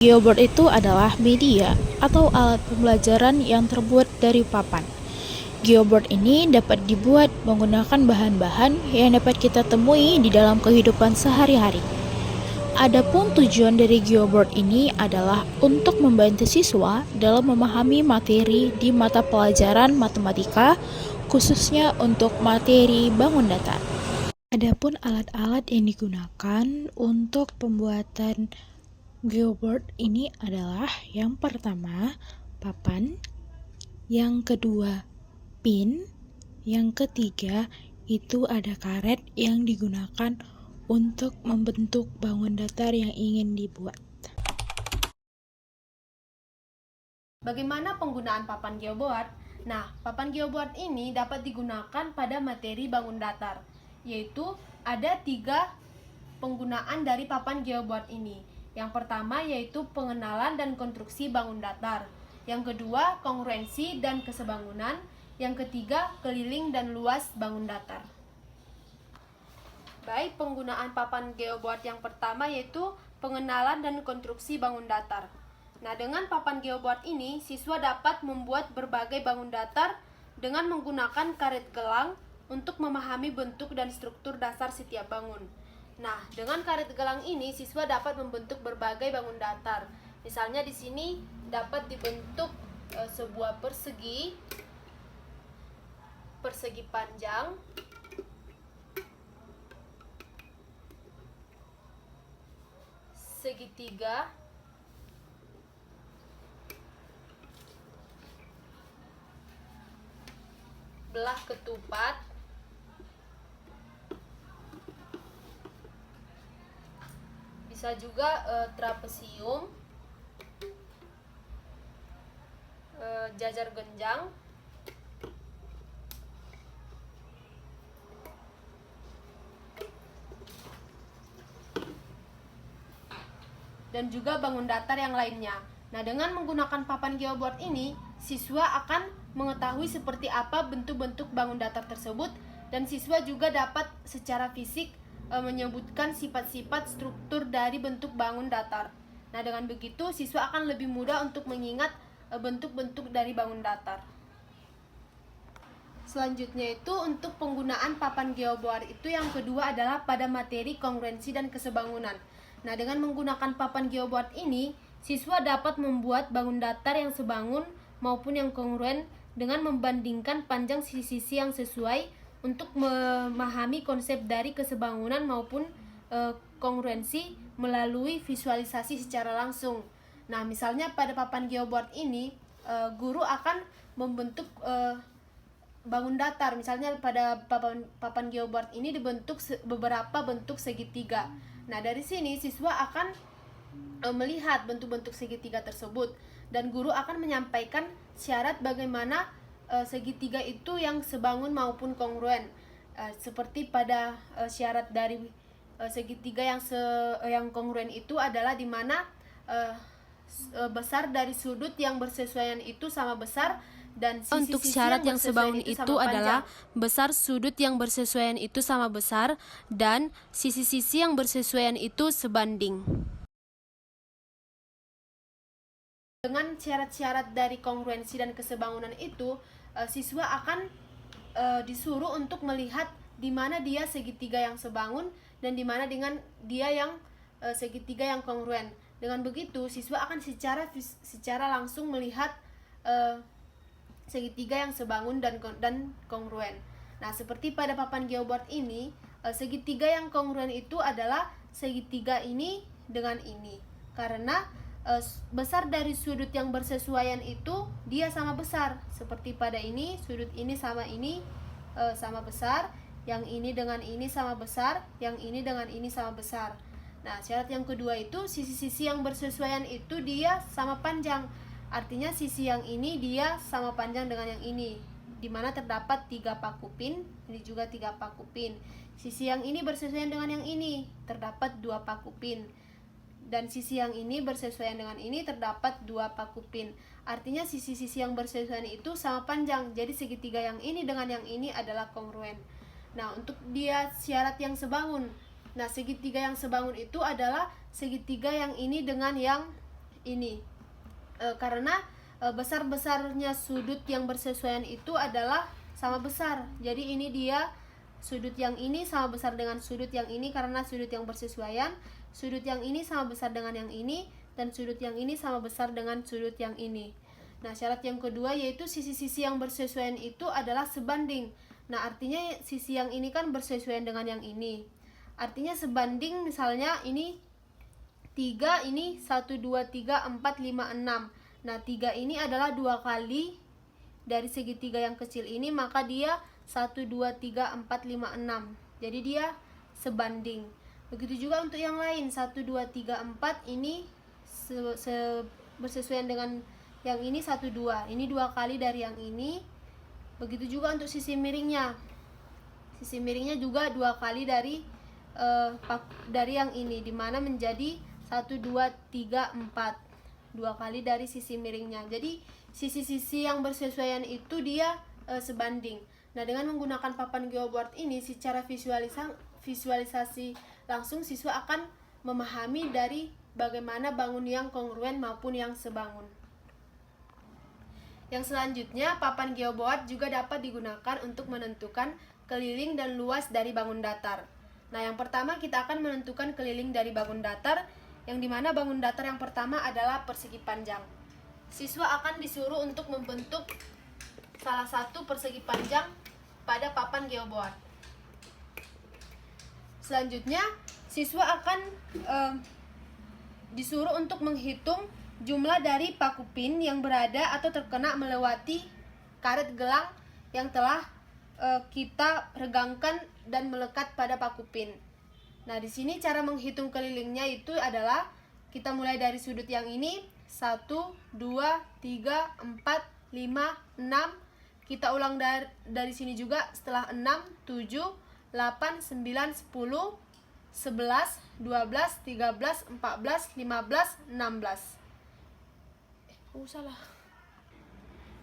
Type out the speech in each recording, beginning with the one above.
Geoboard itu adalah media atau alat pembelajaran yang terbuat dari papan. Geoboard ini dapat dibuat menggunakan bahan-bahan yang dapat kita temui di dalam kehidupan sehari-hari. Adapun tujuan dari geoboard ini adalah untuk membantu siswa dalam memahami materi di mata pelajaran matematika, khususnya untuk materi bangun datar. Adapun alat-alat yang digunakan untuk pembuatan geoboard ini adalah yang pertama papan, yang kedua pin, yang ketiga itu ada karet yang digunakan untuk membentuk bangun datar yang ingin dibuat. Bagaimana penggunaan papan geoboard? Nah, papan geoboard ini dapat digunakan pada materi bangun datar, yaitu ada 3 penggunaan dari papan geoboard ini. Yang pertama yaitu pengenalan dan konstruksi bangun datar. Yang kedua, kongruensi dan kesebangunan. Yang ketiga, keliling dan luas bangun datar. Baik, penggunaan papan geoboard yang pertama yaitu pengenalan dan konstruksi bangun datar. Nah, dengan papan geoboard ini, siswa dapat membuat berbagai bangun datar dengan menggunakan karet gelang untuk memahami bentuk dan struktur dasar setiap bangun. Nah, dengan karet gelang ini, siswa dapat membentuk berbagai bangun datar. Misalnya di sini dapat dibentuk sebuah persegi panjang, segitiga, belah ketupat, bisa juga trapesium, jajar genjang, dan juga bangun datar yang lainnya. Nah, dengan menggunakan papan geoboard ini, siswa akan mengetahui seperti apa bentuk-bentuk bangun datar tersebut, dan siswa juga dapat secara fisik menyebutkan sifat-sifat struktur dari bentuk bangun datar. Nah, dengan begitu siswa akan lebih mudah untuk mengingat bentuk-bentuk dari bangun datar. Selanjutnya itu untuk penggunaan papan geoboard itu yang kedua adalah pada materi kongruensi dan kesebangunan. Nah, dengan menggunakan papan geoboard ini, siswa dapat membuat bangun datar yang sebangun maupun yang kongruen dengan membandingkan panjang sisi-sisi yang sesuai untuk memahami konsep dari kesebangunan maupun kongruensi melalui visualisasi secara langsung. Nah, misalnya pada papan geoboard ini, guru akan membentuk bangun datar. Misalnya pada papan geoboard ini dibentuk beberapa bentuk segitiga. Nah, dari sini siswa akan melihat bentuk-bentuk segitiga tersebut, dan guru akan menyampaikan syarat bagaimana segitiga itu yang sebangun maupun kongruen. Seperti pada syarat dari segitiga yang kongruen itu adalah di mana besar dari sudut yang bersesuaian itu sama besar, dan Untuk sisi-sisi syarat yang yang bersesuaian sebangun itu itu sama adalah panjang. besar sudut yang bersesuaian itu sama besar dan sisi-sisi yang bersesuaian itu sebanding. Dengan syarat-syarat dari kongruensi dan kesebangunan itu, siswa akan disuruh untuk melihat di mana dia segitiga yang sebangun dan di mana dengan dia yang segitiga yang kongruen. Dengan begitu, siswa akan secara langsung melihat segitiga yang sebangun dan kongruen. Nah, seperti pada papan geoboard ini, segitiga yang kongruen itu adalah segitiga ini dengan ini. Karena besar dari sudut yang bersesuaian itu dia sama besar. Seperti pada ini, sudut ini sama besar, yang ini dengan ini sama besar, yang ini dengan ini sama besar. Nah, syarat yang kedua itu sisi-sisi yang bersesuaian itu dia sama panjang. Artinya sisi yang ini dia sama panjang dengan yang ini, di mana terdapat 3 paku pin, ini juga 3 paku pin. Sisi yang ini bersesuaian dengan yang ini, terdapat 2 paku pin. Dan sisi yang ini bersesuaian dengan ini, terdapat 2 paku pin. Artinya sisi-sisi yang bersesuaian itu sama panjang. Jadi segitiga yang ini dengan yang ini adalah kongruen. Nah, untuk dia syarat yang sebangun. Nah, segitiga yang sebangun itu adalah segitiga yang ini dengan yang ini. Karena besar-besarnya sudut yang bersesuaian itu adalah sama besar. Jadi ini dia sudut yang ini sama besar dengan sudut yang ini karena sudut yang bersesuaian. Sudut yang ini sama besar dengan yang ini, dan sudut yang ini sama besar dengan sudut yang ini. Nah, syarat yang kedua yaitu sisi-sisi yang bersesuaian itu adalah sebanding. Nah, artinya sisi yang ini kan bersesuaian dengan yang ini. Artinya sebanding, misalnya ini 3, ini 1, 2, 3, 4, 5, 6. Nah, 3 ini adalah 2 kali dari segitiga yang kecil ini, maka dia 1, 2, 3, 4, 5, 6. Jadi dia sebanding. Begitu juga untuk yang lain, 1, 2, 3, 4 ini bersesuaian dengan yang ini 1, 2. Ini 2 kali dari yang ini. Begitu juga untuk sisi miringnya. Sisi miringnya juga 2 kali dari yang ini, dimana menjadi 1, 2, 3, 4. 2 kali dari sisi miringnya. Jadi sisi-sisi yang bersesuaian itu dia sebanding. Nah, dengan menggunakan papan geoboard ini secara visualisasi langsung siswa akan memahami dari bagaimana bangun yang kongruen maupun yang sebangun. Yang selanjutnya, papan geoboard juga dapat digunakan untuk menentukan keliling dan luas dari bangun datar. Nah, yang pertama kita akan menentukan keliling dari bangun datar, yang dimana bangun datar yang pertama adalah persegi panjang. Siswa akan disuruh untuk membentuk salah satu persegi panjang pada papan geoboard. Selanjutnya, siswa akan disuruh untuk menghitung jumlah dari paku pin yang berada atau terkena melewati karet gelang yang telah kita regangkan dan melekat pada paku pin. Nah, di sini cara menghitung kelilingnya itu adalah kita mulai dari sudut yang ini 1, 2, 3, 4, 5, 6. Kita ulang dari sini juga setelah 6, 7, 8, 9, 10, 11, 12, 13, 14, 15, 16. Salah.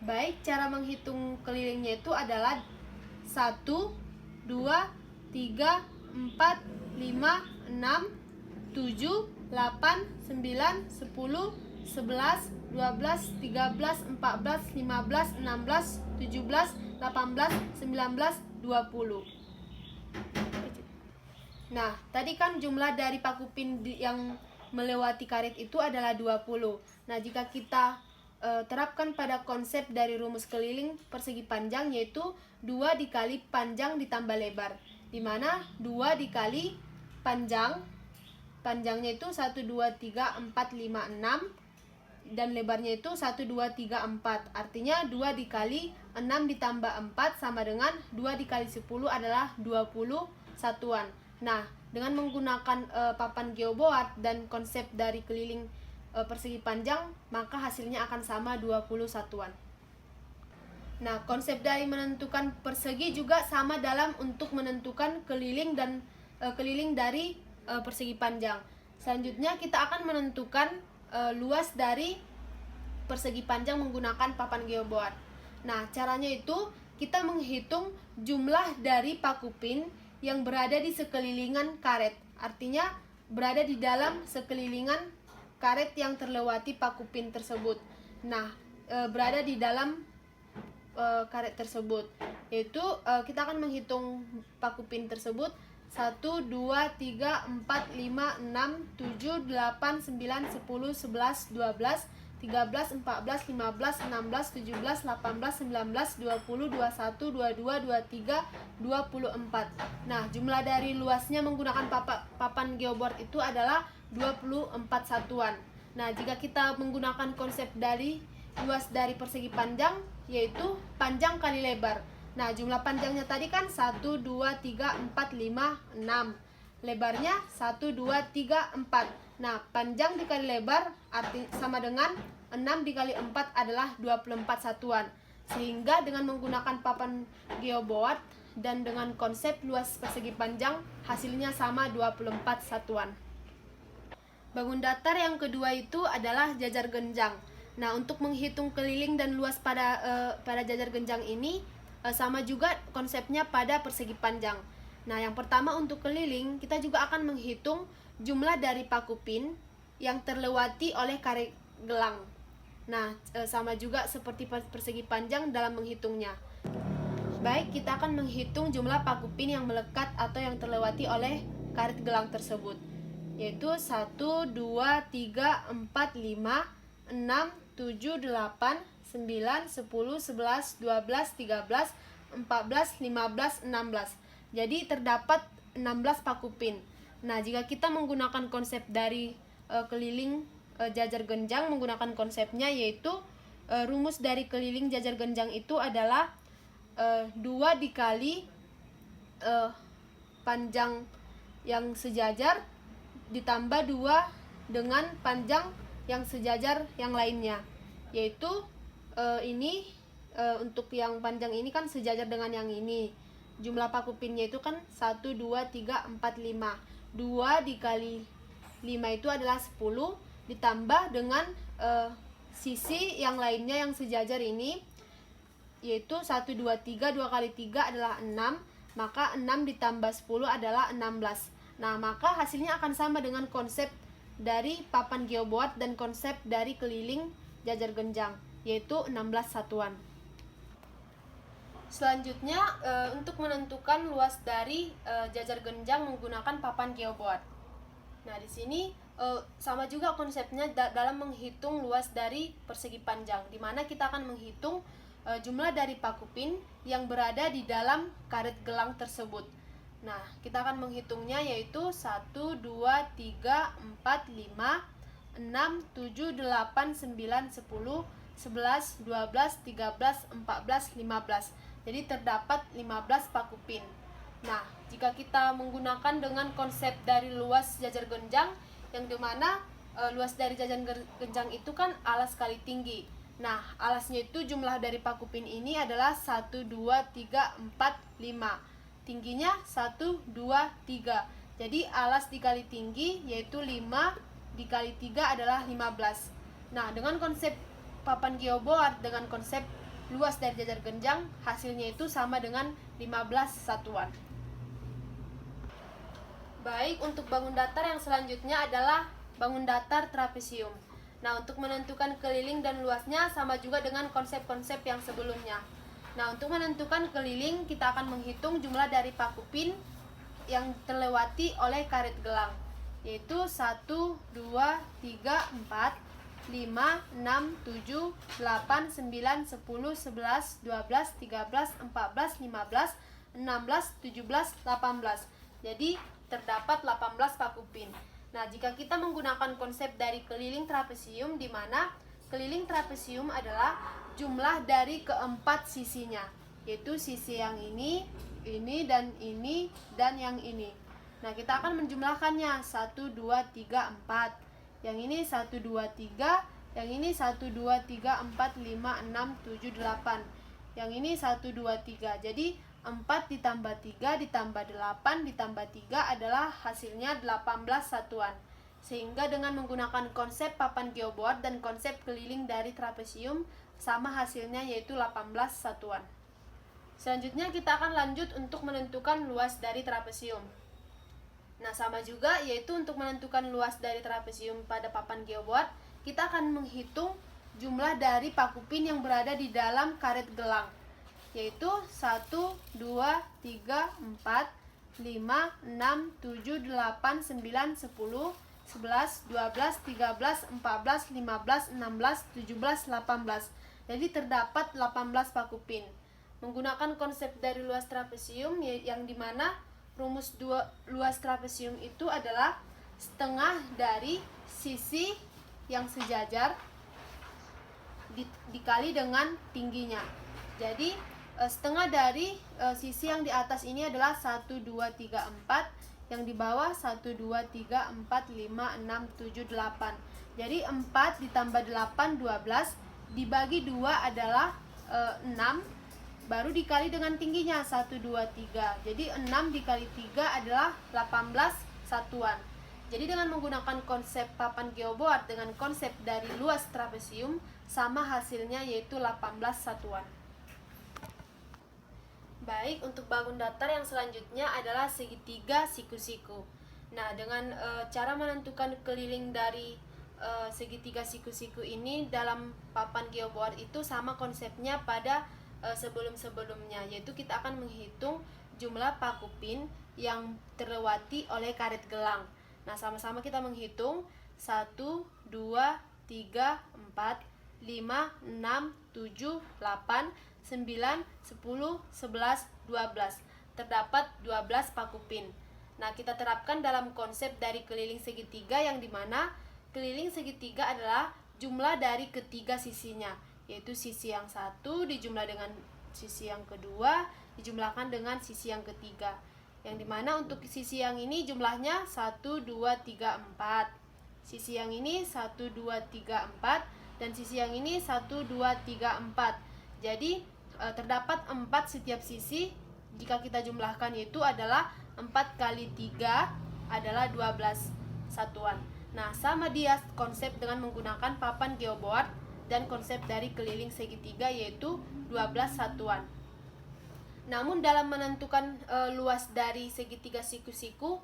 Baik, cara menghitung kelilingnya itu adalah 1, 2, 3, 4, 5, 6, 7, 8, 9, 10, 11, 12, 13, 14, 15, 16, 17, 18, 19, 20. Nah, tadi kan jumlah dari paku pin yang melewati karet itu adalah 20. Nah, jika kita terapkan pada konsep dari rumus keliling persegi panjang, yaitu 2 dikali panjang ditambah lebar, dimana 2 dikali panjangnya itu 1, 2, 3, 4, 5, 6, dan lebarnya itu 1, 2, 3, 4. Artinya 2 dikali 6 ditambah 4 sama dengan 2 dikali 10 adalah 20 satuan. Nah, dengan menggunakan papan geoboard dan konsep dari keliling persegi panjang, maka hasilnya akan sama 20 satuan. Nah, konsep dari menentukan persegi juga sama dalam untuk menentukan keliling dan keliling dari persegi panjang. Selanjutnya kita akan menentukan luas dari persegi panjang menggunakan papan geoboard. Nah, caranya itu kita menghitung jumlah dari paku pin yang berada di sekelilingan karet. Artinya berada di dalam sekelilingan karet yang terlewati paku pin tersebut. Nah, berada di dalam karet tersebut, yaitu kita akan menghitung paku pin tersebut 1, 2, 3, 4, 5, 6, 7, 8, 9, 10, 11, 12, 13, 14, 15, 16, 17, 18, 19, 20, 21, 22, 23, 24. Nah, jumlah dari luasnya menggunakan papan geoboard itu adalah 24 satuan. Nah, jika kita menggunakan konsep dari luas dari persegi panjang, yaitu panjang kali lebar. Nah, jumlah panjangnya tadi kan 1, 2, 3, 4, 5, 6. Lebarnya 1, 2, 3, 4. Nah, panjang dikali lebar sama dengan 6 dikali 4 adalah 24 satuan. Sehingga dengan menggunakan papan geoboard dan dengan konsep luas persegi panjang, hasilnya sama 24 satuan. Bangun datar yang kedua itu adalah jajar genjang. Nah, untuk menghitung keliling dan luas pada jajar genjang ini sama juga konsepnya pada persegi panjang. Nah, yang pertama untuk keliling, kita juga akan menghitung jumlah dari paku pin yang terlewati oleh gelang. Nah, sama juga seperti persegi panjang dalam menghitungnya. Baik, kita akan menghitung jumlah paku pin yang melekat atau yang terlewati oleh karet gelang tersebut, yaitu 1, 2, 3, 4, 5, 6, 7, 8, 9, 10, 11, 12, 13, 14, 15, 16. Jadi terdapat 16 paku pin. Nah, jika kita menggunakan konsep dari keliling jajar genjang, menggunakan konsepnya yaitu rumus dari keliling jajar genjang itu adalah 2 dikali panjang yang sejajar ditambah 2 dengan panjang yang sejajar yang lainnya, yaitu untuk yang panjang ini kan sejajar dengan yang ini. Jumlah paku pinnya itu kan 1, 2, 3, 4, 5. 2 dikali 5 itu adalah 10 ditambah dengan sisi yang lainnya yang sejajar ini, yaitu 1, 2, 3, 2 kali 3 adalah 6, maka 6 ditambah 10 adalah 16. Nah, maka hasilnya akan sama dengan konsep dari papan geoboard dan konsep dari keliling jajar genjang, yaitu 16 satuan. Selanjutnya, untuk menentukan luas dari jajar genjang menggunakan papan geoboard. Nah, di sini sama juga konsepnya dalam menghitung luas dari persegi panjang, di mana kita akan menghitung jumlah dari paku pin yang berada di dalam karet gelang tersebut. Nah, kita akan menghitungnya yaitu 1, 2, 3, 4, 5, 6, 7, 8, 9, 10, 11, 12, 13, 14, 15. Jadi terdapat 15 paku pin. Nah, jika kita menggunakan dengan konsep dari luas jajar genjang, yang dimana luas dari jajar genjang itu kan alas kali tinggi. Nah, alasnya itu jumlah dari paku pin ini adalah 1, 2, 3, 4, 5. Tingginya 1, 2, 3. Jadi alas dikali tinggi yaitu 5 dikali 3 adalah 15. Nah, dengan konsep papan geoboard dengan konsep luas dari jajar genjang, hasilnya itu sama dengan 15 satuan. Baik, untuk bangun datar yang selanjutnya adalah bangun datar trapesium. Nah, untuk menentukan keliling dan luasnya sama juga dengan konsep-konsep yang sebelumnya. Nah, untuk menentukan keliling, kita akan menghitung jumlah dari paku pin yang terlewati oleh karet gelang, yaitu 1, 2, 3, 4, 5, 6, 7, 8, 9, 10, 11, 12, 13, 14, 15, 16, 17, 18. Jadi terdapat 18 paku pin. Nah, jika kita menggunakan konsep dari keliling trapesium, di mana keliling trapesium adalah jumlah dari keempat sisinya, yaitu sisi yang ini, dan yang ini. Nah, kita akan menjumlahkannya 1, 2, 3, 4. Yang ini 1, 2, 3, yang ini 1, 2, 3, 4, 5, 6, 7, 8. Yang ini 1, 2, 3. Jadi 4 ditambah 3 ditambah 8 ditambah 3 adalah hasilnya 18 satuan. Sehingga dengan menggunakan konsep papan geoboard dan konsep keliling dari trapesium, sama hasilnya yaitu 18 satuan. Selanjutnya kita akan lanjut untuk menentukan luas dari trapesium. Nah, sama juga yaitu untuk menentukan luas dari trapesium pada papan geoboard, kita akan menghitung jumlah dari paku pin yang berada di dalam karet gelang, yaitu 1, 2, 3, 4, 5, 6, 7, 8, 9, 10, 11, 12, 13, 14, 15, 16, 17, 18. Jadi terdapat 18 paku pin. Menggunakan konsep dari luas trapesium yang dimana rumus luas trapesium itu adalah setengah dari sisi yang sejajar dikali dengan tingginya. Jadi setengah dari sisi yang di atas ini adalah 1, 2, 3, 4. Yang di bawah 1, 2, 3, 4, 5, 6, 7, 8. Jadi 4 ditambah 8, 12. Dibagi 2 adalah 6. Baru dikali dengan tingginya 1, 2, 3. Jadi 6 dikali 3 adalah 18 satuan. Jadi dengan menggunakan konsep papan geoboard dengan konsep dari luas trapesium, sama hasilnya yaitu 18 satuan. Baik, untuk bangun datar yang selanjutnya adalah segitiga siku-siku. Nah, dengan cara menentukan keliling dari segitiga siku-siku ini dalam papan geoboard itu sama konsepnya pada sebelum-sebelumnya, yaitu kita akan menghitung jumlah paku pin yang terlewati oleh karet gelang. Nah, sama-sama kita menghitung 1, 2, 3, 4, 5, 6, 7, 8, 9, 10, 11, 12. Terdapat 12 paku pin. Nah, kita terapkan dalam konsep dari keliling segitiga yang dimana keliling segitiga adalah jumlah dari ketiga sisinya, yaitu sisi yang satu dijumlah dengan sisi yang kedua dijumlahkan dengan sisi yang ketiga, yang dimana untuk sisi yang ini jumlahnya 1, 2, 3, 4, sisi yang ini 1, 2, 3, 4, dan sisi yang ini 1, 2, 3, 4. Jadi terdapat 4 setiap sisi. Jika kita jumlahkan itu adalah 4 kali 3 adalah 12 satuan. Nah, sama dia konsep dengan menggunakan papan geoboard dan konsep dari keliling segitiga, yaitu 12 satuan. Namun dalam menentukan luas dari segitiga siku-siku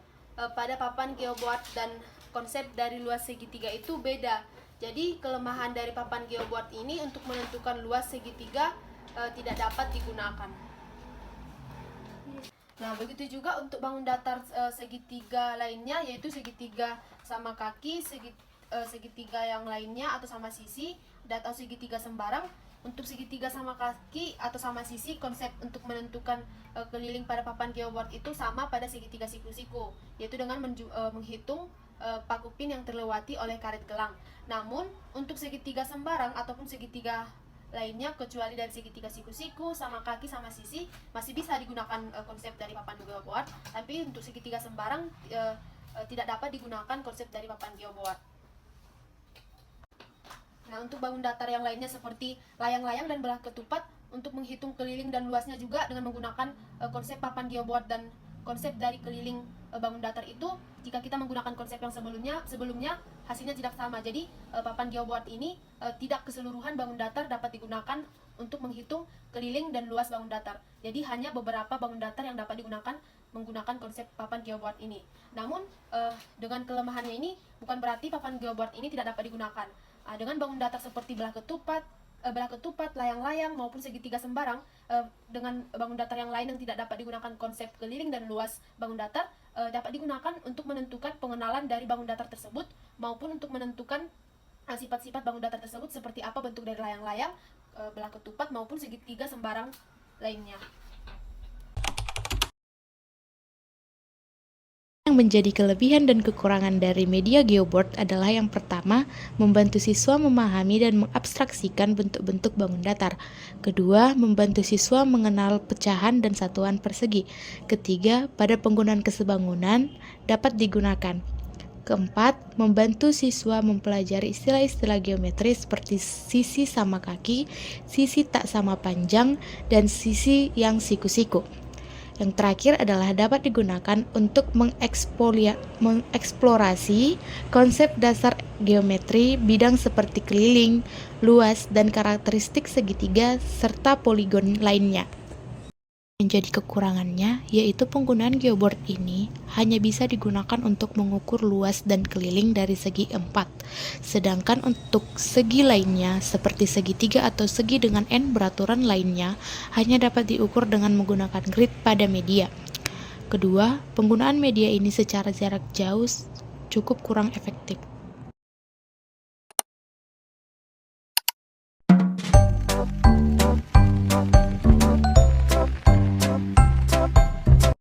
pada papan geoboard dan konsep dari luas segitiga itu beda. Jadi kelemahan dari papan geoboard ini untuk menentukan luas segitiga tidak dapat digunakan. Nah, begitu juga untuk bangun datar segitiga lainnya, yaitu segitiga sama kaki, segitiga yang lainnya atau sama sisi, atau segitiga sembarang. Untuk segitiga sama kaki atau sama sisi, konsep untuk menentukan keliling pada papan geoboard itu sama pada segitiga siku-siku, yaitu dengan menghitung paku pin yang terlewati oleh karet gelang. Namun untuk segitiga sembarang ataupun segitiga lainnya kecuali dari segitiga siku-siku, sama kaki, sama sisi masih bisa digunakan konsep dari papan geoboard, tapi untuk segitiga sembarang tidak dapat digunakan konsep dari papan geoboard. Nah, untuk bangun datar yang lainnya seperti layang-layang dan belah ketupat, untuk menghitung keliling dan luasnya juga dengan menggunakan konsep papan geoboard dan konsep dari keliling bangun datar itu, jika kita menggunakan konsep yang sebelumnya hasilnya tidak sama. Jadi papan geoboard ini tidak keseluruhan bangun datar dapat digunakan untuk menghitung keliling dan luas bangun datar. Jadi hanya beberapa bangun datar yang dapat digunakan menggunakan konsep papan geoboard ini. Namun dengan kelemahannya ini bukan berarti papan geoboard ini tidak dapat digunakan. Dengan bangun datar seperti belah ketupat, layang-layang maupun segitiga sembarang, dengan bangun datar yang lain yang tidak dapat digunakan konsep keliling dan luas bangun datar, dapat digunakan untuk menentukan pengenalan dari bangun datar tersebut maupun untuk menentukan sifat-sifat bangun datar tersebut seperti apa bentuk dari layang-layang, belah ketupat maupun segitiga sembarang lainnya. Yang menjadi kelebihan dan kekurangan dari media geoboard adalah yang pertama, membantu siswa memahami dan mengabstraksikan bentuk-bentuk bangun datar. Kedua, membantu siswa mengenal pecahan dan satuan persegi. Ketiga, pada penggunaan kesebangunan dapat digunakan. Keempat, membantu siswa mempelajari istilah-istilah geometri seperti sisi sama kaki, sisi tak sama panjang, dan sisi yang siku-siku. Yang terakhir adalah dapat digunakan untuk mengeksplorasi konsep dasar geometri bidang seperti keliling, luas, dan karakteristik segitiga serta poligon lainnya. Menjadi kekurangannya, yaitu penggunaan geoboard ini hanya bisa digunakan untuk mengukur luas dan keliling dari segi 4, sedangkan untuk segi lainnya seperti segitiga atau segi dengan n beraturan lainnya hanya dapat diukur dengan menggunakan grid pada media. Kedua, penggunaan media ini secara jarak jauh cukup kurang efektif.